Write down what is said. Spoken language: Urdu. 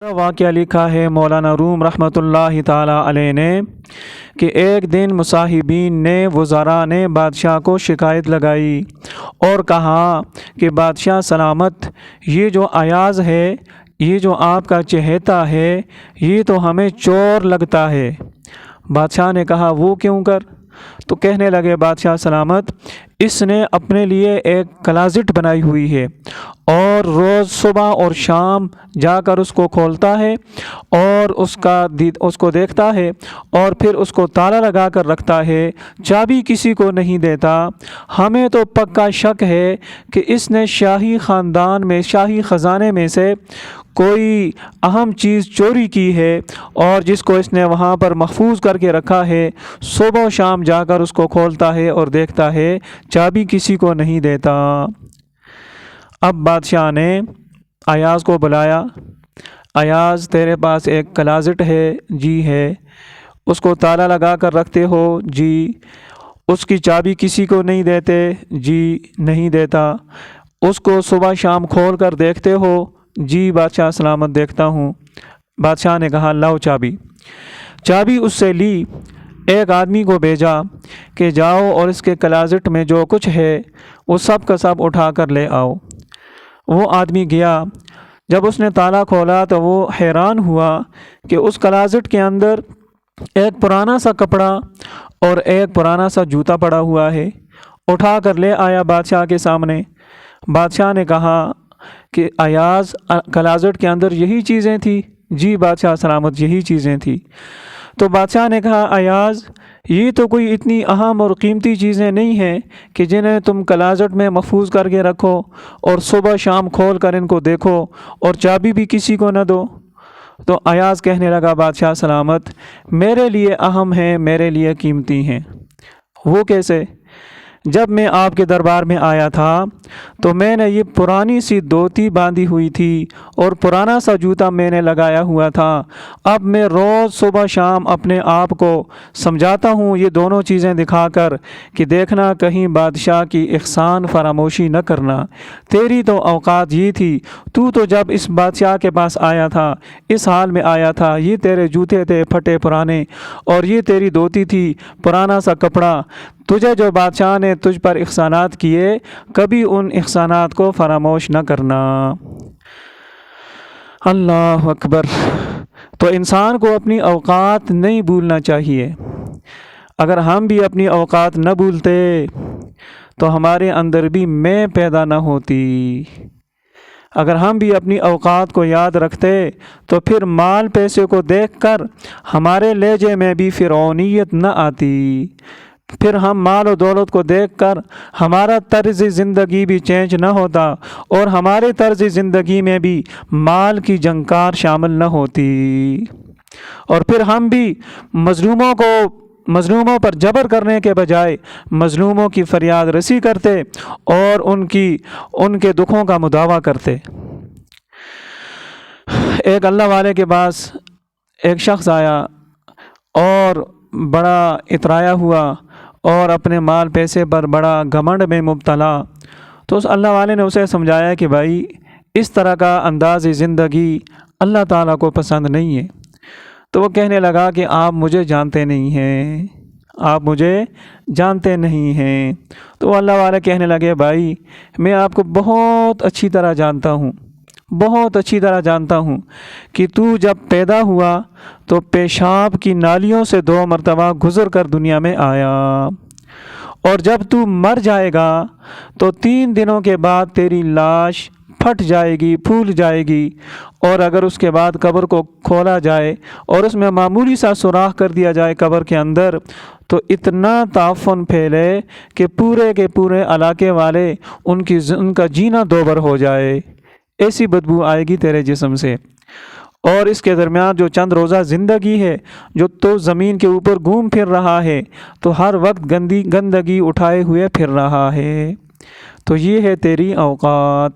واقعہ لکھا ہے مولانا روم رحمۃ اللہ تعالیٰ علیہ نے کہ ایک دن مصاحبین نے وزراء نے بادشاہ کو شکایت لگائی اور کہا کہ بادشاہ سلامت، یہ جو ایاز ہے، یہ جو آپ کا چہیتا ہے، یہ تو ہمیں چور لگتا ہے۔ بادشاہ نے کہا وہ کیوں کر؟ تو کہنے لگے بادشاہ سلامت، اس نے اپنے لیے ایک کلازٹ بنائی ہوئی ہے اور روز صبح اور شام جا کر اس کو کھولتا ہے اور اس کو دیکھتا ہے اور پھر اس کو تالا لگا کر رکھتا ہے، چابی کسی کو نہیں دیتا۔ ہمیں تو پکا شک ہے کہ اس نے شاہی خاندان میں، شاہی خزانے میں سے کوئی اہم چیز چوری کی ہے اور جس کو اس نے وہاں پر محفوظ کر کے رکھا ہے، صبح و شام جا کر اس کو کھولتا ہے اور دیکھتا ہے، چابی کسی کو نہیں دیتا۔ اب بادشاہ نے ایاز کو بلایا، ایاز تیرے پاس ایک کلازٹ ہے؟ جی ہے۔ اس کو تالا لگا کر رکھتے ہو؟ جی۔ اس کی چابی کسی کو نہیں دیتے؟ جی نہیں دیتا۔ اس کو صبح شام کھول کر دیکھتے ہو؟ جی بادشاہ سلامت دیکھتا ہوں۔ بادشاہ نے کہا لاؤ چابی۔ چابی اس سے لی، ایک آدمی کو بھیجا کہ جاؤ اور اس کے کلازٹ میں جو کچھ ہے وہ سب کا سب اٹھا کر لے آؤ۔ وہ آدمی گیا، جب اس نے تالا کھولا تو وہ حیران ہوا کہ اس کلازٹ کے اندر ایک پرانا سا کپڑا اور ایک پرانا سا جوتا پڑا ہوا ہے۔ اٹھا کر لے آیا بادشاہ کے سامنے۔ بادشاہ نے کہا کہ ایاز، کلازٹ کے اندر یہی چیزیں تھیں؟ جی بادشاہ سلامت یہی چیزیں تھیں۔ تو بادشاہ نے کہا ایاز، یہ تو کوئی اتنی اہم اور قیمتی چیزیں نہیں ہیں کہ جنہیں تم کلازٹ میں محفوظ کر کے رکھو اور صبح شام کھول کر ان کو دیکھو اور چابی بھی کسی کو نہ دو۔ تو ایاز کہنے لگا بادشاہ سلامت، میرے لیے اہم ہیں، میرے لیے قیمتی ہیں۔ وہ کیسے؟ جب میں آپ کے دربار میں آیا تھا تو میں نے یہ پرانی سی دھوتی باندھی ہوئی تھی اور پرانا سا جوتا میں نے لگایا ہوا تھا۔ اب میں روز صبح شام اپنے آپ کو سمجھاتا ہوں یہ دونوں چیزیں دکھا کر کہ دیکھنا کہیں بادشاہ کی احسان فراموشی نہ کرنا۔ تیری تو اوقات یہ تھی، تو جب اس بادشاہ کے پاس آیا تھا اس حال میں آیا تھا، یہ تیرے جوتے تھے پھٹے پرانے اور یہ تیری دھوتی تھی، پرانا سا کپڑا۔ تجھے جو بادشاہ نے تجھ پر احسانات کیے، کبھی ان احسانات کو فراموش نہ کرنا۔ اللہ اکبر۔ تو انسان کو اپنی اوقات نہیں بھولنا چاہیے۔ اگر ہم بھی اپنی اوقات نہ بھولتے تو ہمارے اندر بھی میں پیدا نہ ہوتی۔ اگر ہم بھی اپنی اوقات کو یاد رکھتے تو پھر مال پیسے کو دیکھ کر ہمارے لہجے میں بھی فرعونیت نہ آتی، پھر ہم مال و دولت کو دیکھ کر ہمارا طرز زندگی بھی چینج نہ ہوتا اور ہمارے طرز زندگی میں بھی مال کی جھنکار شامل نہ ہوتی، اور پھر ہم بھی مظلوموں پر جبر کرنے کے بجائے مظلوموں کی فریاد رسی کرتے اور ان کے دکھوں کا مداوع کرتے۔ ایک اللہ والے کے پاس ایک شخص آیا اور بڑا اترایا ہوا اور اپنے مال پیسے پر بڑا گھمنڈ میں مبتلا۔ تو اس اللہ والے نے اسے سمجھایا کہ بھائی اس طرح کا انداز زندگی اللہ تعالیٰ کو پسند نہیں ہے۔ تو وہ کہنے لگا کہ آپ مجھے جانتے نہیں ہیں، آپ مجھے جانتے نہیں ہیں۔ تو وہ اللہ والے کہنے لگے بھائی میں آپ کو بہت اچھی طرح جانتا ہوں، بہت اچھی طرح جانتا ہوں کہ تو جب پیدا ہوا تو پیشاب کی نالیوں سے 2 مرتبہ گزر کر دنیا میں آیا، اور جب تو مر جائے گا تو 3 دنوں کے بعد تیری لاش پھٹ جائے گی، پھول جائے گی، اور اگر اس کے بعد قبر کو کھولا جائے اور اس میں معمولی سا سوراخ کر دیا جائے قبر کے اندر تو اتنا تعفن پھیلے کہ پورے کے پورے علاقے والے ان کا جینا دوبر ہو جائے، ایسی بدبو آئے گی تیرے جسم سے۔ اور اس کے درمیان جو چند روزہ زندگی ہے، جو تو زمین کے اوپر گھوم پھر رہا ہے تو ہر وقت گندگی اٹھائے ہوئے پھر رہا ہے۔ تو یہ ہے تیری اوقات۔